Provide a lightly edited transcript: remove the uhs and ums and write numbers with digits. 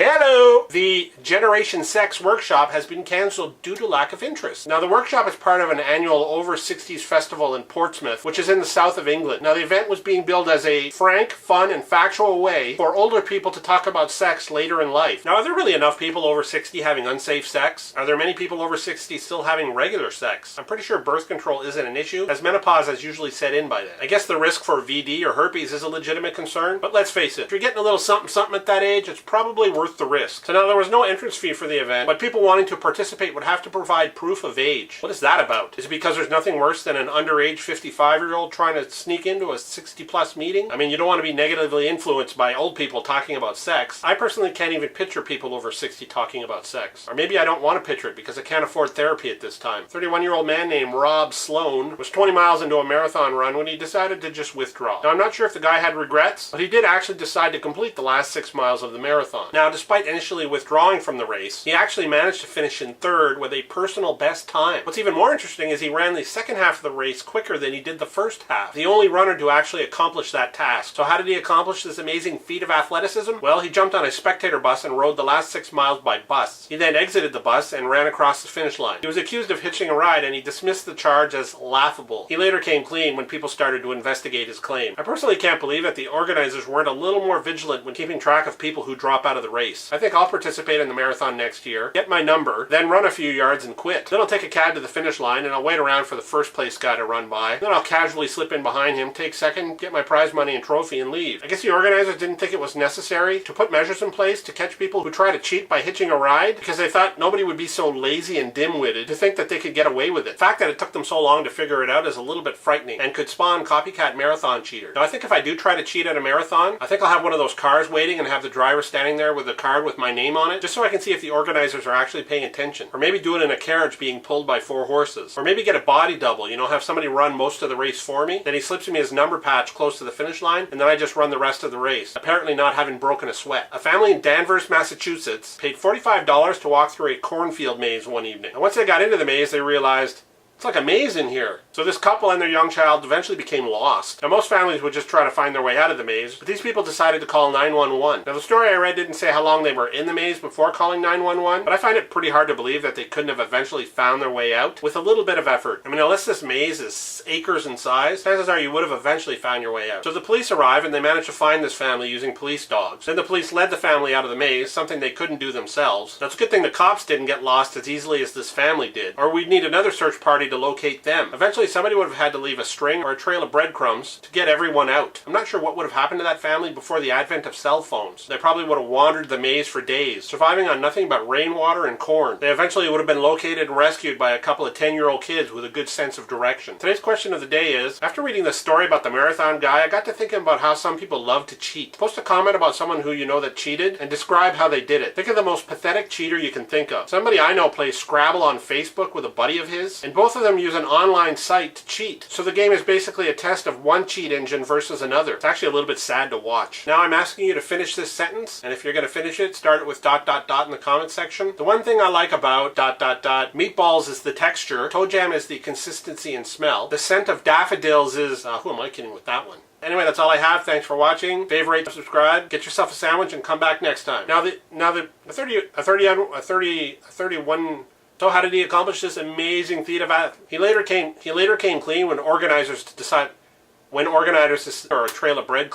Hello! The Generation Sex workshop has been cancelled due to lack of interest. Now, the workshop is part of an annual Over 60s festival in Portsmouth, which is in the south of England. Now, the event was being billed as a frank, fun, and factual way for older people to talk about sex later in life. Now, are there really enough people over 60 having unsafe sex? Are there many people over 60 still having regular sex? I'm pretty sure birth control isn't an issue, as menopause has usually set in by then. I guess the risk for VD or herpes is a legitimate concern, but let's face it, if you're getting a little something at that age, it's probably worth the risk. So now there was no entrance fee for the event, but people wanting to participate would have to provide proof of age. What is that about? Is it because there's nothing worse than an underage 55-year-old trying to sneak into a 60-plus meeting? I mean, you don't want to be negatively influenced by old people talking about sex. I personally can't even picture people over 60 talking about sex. Or maybe I don't want to picture it because I can't afford therapy at this time. 31-year-old man named Rob Sloan was 20 miles into a marathon run when he decided to just withdraw. Now, I'm not sure if the guy had regrets, but he did actually decide to complete the last 6 miles of the marathon. Now, despite initially withdrawing from the race, he actually managed to finish in third with a personal best time. What's even more interesting is he ran the second half of the race quicker than he did the first half. The only runner to actually accomplish that task. So how did he accomplish this amazing feat of athleticism? Well, he jumped on a spectator bus and rode the last 6 miles by bus. He then exited the bus and ran across the finish line. He was accused of hitching a ride and he dismissed the charge as laughable. He later came clean when people started to investigate his claim. I personally can't believe that the organizers weren't a little more vigilant when keeping track of people who drop out of the race. I think I'll participate in the marathon next year, get my number, then run a few yards and quit. Then I'll take a cab to the finish line and I'll wait around for the first place guy to run by. Then I'll casually slip in behind him, take second, get my prize money and trophy and leave. I guess the organizers didn't think it was necessary to put measures in place to catch people who try to cheat by hitching a ride because they thought nobody would be so lazy and dim-witted to think that they could get away with it. The fact that it took them so long to figure it out is a little bit frightening and could spawn copycat marathon cheaters. Now, I think if I do try to cheat at a marathon, I think I'll have one of those cars waiting and have the driver standing there with a card with my name on it, just so I can see if the organizers are actually paying attention. Or maybe do it in a carriage being pulled by 4 horses. Or maybe get a body double, you know, have somebody run most of the race for me, then he slips me his number patch close to the finish line, and then I just run the rest of the race, apparently not having broken a sweat. A family in Danvers, Massachusetts paid $45 to walk through a cornfield maze one evening. And once they got into the maze, they realized, it's like a maze in here. So this couple and their young child eventually became lost. Now, most families would just try to find their way out of the maze, but these people decided to call 911. Now, the story I read didn't say how long they were in the maze before calling 911, but I find it pretty hard to believe that they couldn't have eventually found their way out with a little bit of effort. I mean, unless this maze is acres in size, chances are you would have eventually found your way out. So the police arrive and they manage to find this family using police dogs. Then the police led the family out of the maze, something they couldn't do themselves. Now, it's a good thing the cops didn't get lost as easily as this family did, or we'd need another search party to locate them. Eventually, somebody would have had to leave a string or a trail of breadcrumbs to get everyone out. I'm not sure what would have happened to that family before the advent of cell phones. They probably would have wandered the maze for days, surviving on nothing but rainwater and corn. They eventually would have been located and rescued by a couple of 10-year-old kids with a good sense of direction. Today's question of the day is, after reading the story about the marathon guy, I got to thinking about how some people love to cheat. Post a comment about someone who you know that cheated and describe how they did it. Think of the most pathetic cheater you can think of. Somebody I know plays Scrabble on Facebook with a buddy of his, and both of them use an online site to cheat. So the game is basically a test of one cheat engine versus another. It's actually a little bit sad to watch. Now I'm asking you to finish this sentence, and if you're going to finish it, start it with ... in the comment section. The one thing I like about ... meatballs is the texture, toe jam is the consistency and smell, the scent of daffodils is... who am I kidding with that one? Anyway, that's all I have. Thanks for watching. Favorite, subscribe, get yourself a sandwich, and come back next time. Now the 31. So how did he accomplish this amazing feat of he later came clean when organizers or a trail of bread